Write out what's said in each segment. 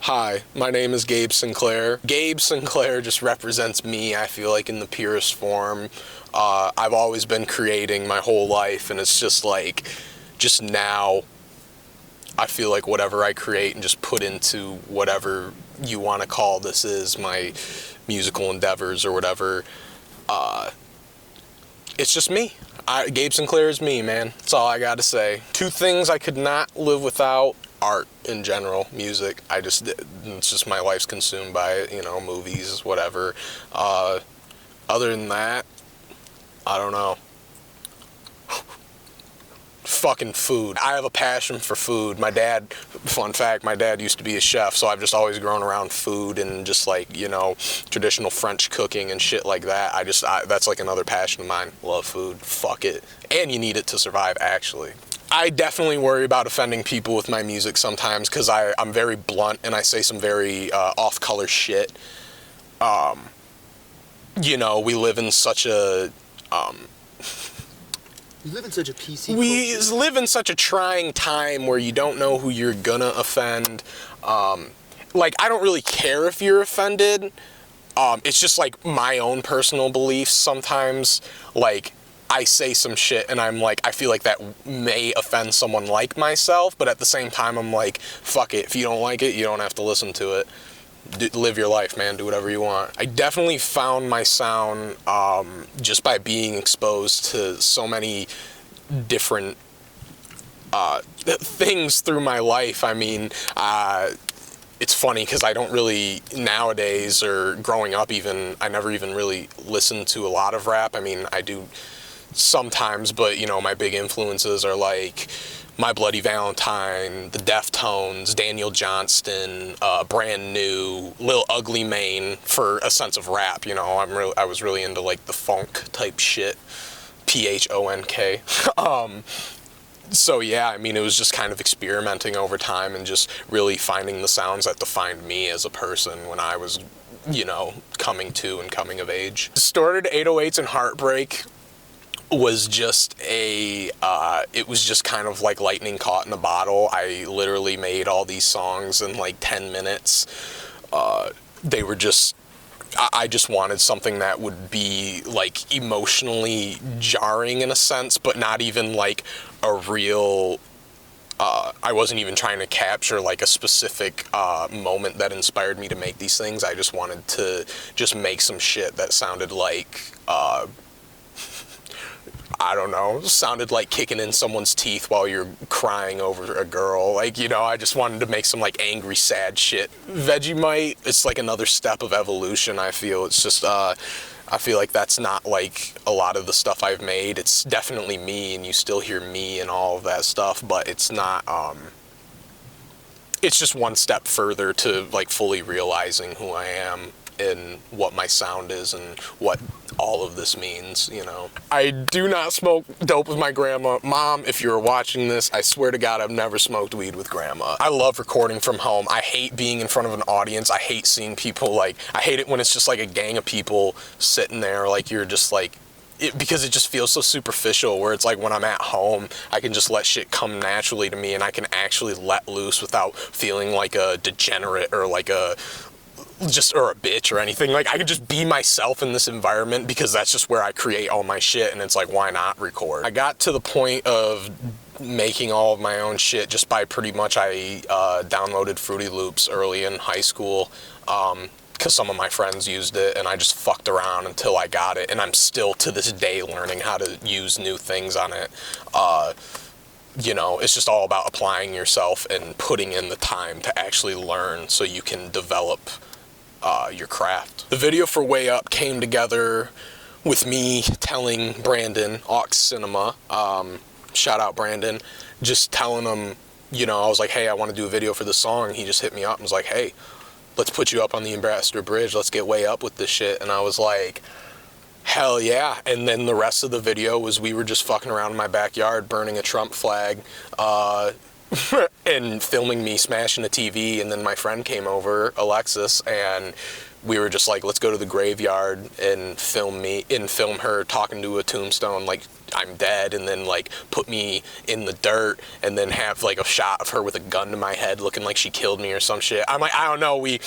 Hi, my name is Gabe Sinclair. Gabe Sinclair just represents me, I feel like, in the purest form. I've always been creating my whole life, and it's just like, just now, I feel like whatever I create and just put into whatever you want to call this is, my musical endeavors or whatever, it's just me. Gabe Sinclair is me, man. That's all I gotta say. Two things I could not live without: art in general, music. It's just my life's consumed by it, movies, whatever. Other than that, I don't know. Fucking food. I have a passion for food. Fun fact, my dad used to be a chef, so I've just always grown around food and just like, traditional French cooking and shit like that. That's like another passion of mine. Love food. Fuck it. And you need it to survive, actually. I definitely worry about offending people with my music sometimes because I'm very blunt and I say some very off-color shit. We live in such a... You live in such a PC We culture. live in such a trying time where you don't know who you're gonna offend. I don't really care if you're offended. It's just like my own personal beliefs sometimes. Like, I say some shit and I'm like, I feel like that may offend someone like myself, but at the same time I'm like, fuck it. If you don't like it, you don't have to listen to it. Live your life, man. Do whatever you want. I definitely found my sound just by being exposed to so many different things through my life. I mean, it's funny because I don't really nowadays, or growing up even, I never even really listened to a lot of rap. I mean, I do sometimes, but my big influences are like My Bloody Valentine, the Deftones, Daniel Johnston, Brand New, Lil Ugly Mane for a sense of rap. I was really into like the funk type shit, PHONK. So yeah, I mean, it was just kind of experimenting over time and just really finding the sounds that defined me as a person when I was, coming of age. Distorted 808s and Heartbreak was just it was just kind of like lightning caught in a bottle. I literally made all these songs in like 10 minutes. They were just, I just wanted something that would be like emotionally jarring in a sense, but not even like a real, I wasn't even trying to capture like a specific moment that inspired me to make these things. I just wanted to just make some shit that sounded like, I don't know, sounded like kicking in someone's teeth while you're crying over a girl. I just wanted to make some like angry, sad shit. Vegemite, it's like another step of evolution, I feel. It's just, I feel like that's not like a lot of the stuff I've made. It's definitely me, and you still hear me and all of that stuff, but it's not, it's just one step further to like fully realizing who I am and what my sound is and what all of this means, I do not smoke dope with my grandma. Mom, if you're watching this, I swear to God, I've never smoked weed with grandma. I love recording from home. I hate being in front of an audience. I hate seeing people, I hate it when it's just like a gang of people sitting there, like you're just like, because it just feels so superficial, where it's like when I'm at home, I can just let shit come naturally to me and I can actually let loose without feeling like a degenerate or like or a bitch or anything. Like, I could just be myself in this environment because that's just where I create all my shit, and it's like, why not record? I got to the point of making all of my own shit just by pretty much, I downloaded Fruity Loops early in high school because some of my friends used it, and I just fucked around until I got it, and I'm still to this day learning how to use new things on it. It's just all about applying yourself and putting in the time to actually learn so you can develop your craft. The video for Way Up came together with me telling Brandon, Aux Cinema, shout out Brandon, just telling him, I was like, hey, I want to do a video for this song. He just hit me up and was like, hey, let's put you up on the Ambassador Bridge. Let's get way up with this shit. And I was like, hell yeah. And then the rest of the video was we were just fucking around in my backyard burning a Trump flag and filming me smashing a TV. And then my friend came over, Alexis, and we were just like, let's go to the graveyard and film her talking to a tombstone like I'm dead, and then like put me in the dirt, and then have like a shot of her with a gun to my head looking like she killed me or some shit. I'm like, I don't know. We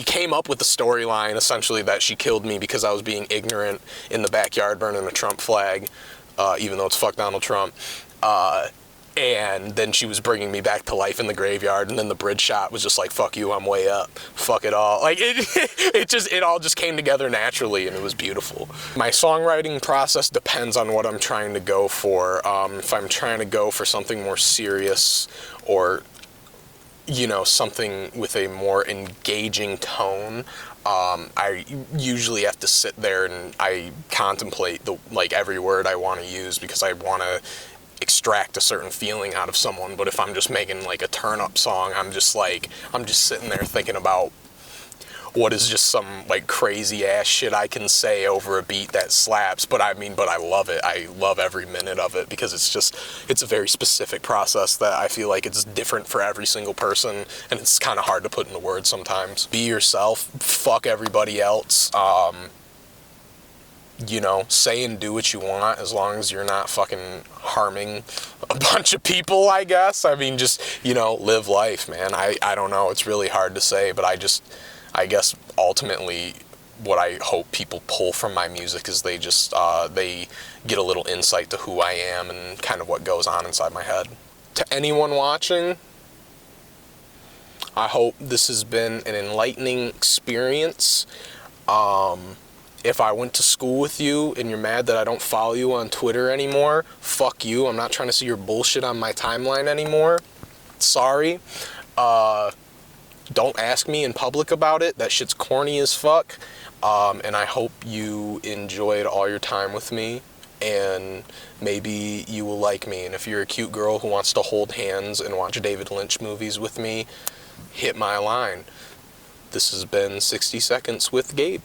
came up with the storyline essentially that she killed me because I was being ignorant in the backyard burning a Trump flag, even though it's fuck Donald Trump. And then she was bringing me back to life in the graveyard, and then the bridge shot was just like, fuck you, I'm way up. Fuck it all. Like, it all just came together naturally, and it was beautiful. My songwriting process depends on what I'm trying to go for. If I'm trying to go for something more serious, or, you know, something with a more engaging tone, I usually have to sit there and I contemplate every word I want to use, because I want to extract a certain feeling out of someone. But if I'm just making like a turn up song, I'm just sitting there thinking about what is just some like crazy ass shit I can say over a beat that slaps. But I love it. I love every minute of it, because it's a very specific process that I feel like it's different for every single person, and it's kind of hard to put into words sometimes. Be yourself, fuck everybody else. You know, say and do what you want, as long as you're not fucking harming a bunch of people, I guess. I mean, just, you know, live life, man. I don't know. It's really hard to say, but I guess ultimately what I hope people pull from my music is they get a little insight to who I am and kind of what goes on inside my head. To anyone watching, I hope this has been an enlightening experience. If I went to school with you and you're mad that I don't follow you on Twitter anymore, fuck you. I'm not trying to see your bullshit on my timeline anymore. Sorry. Don't ask me in public about it. That shit's corny as fuck. And I hope you enjoyed all your time with me, and maybe you will like me. And if you're a cute girl who wants to hold hands and watch David Lynch movies with me, hit my line. This has been 60 Seconds with Gabe.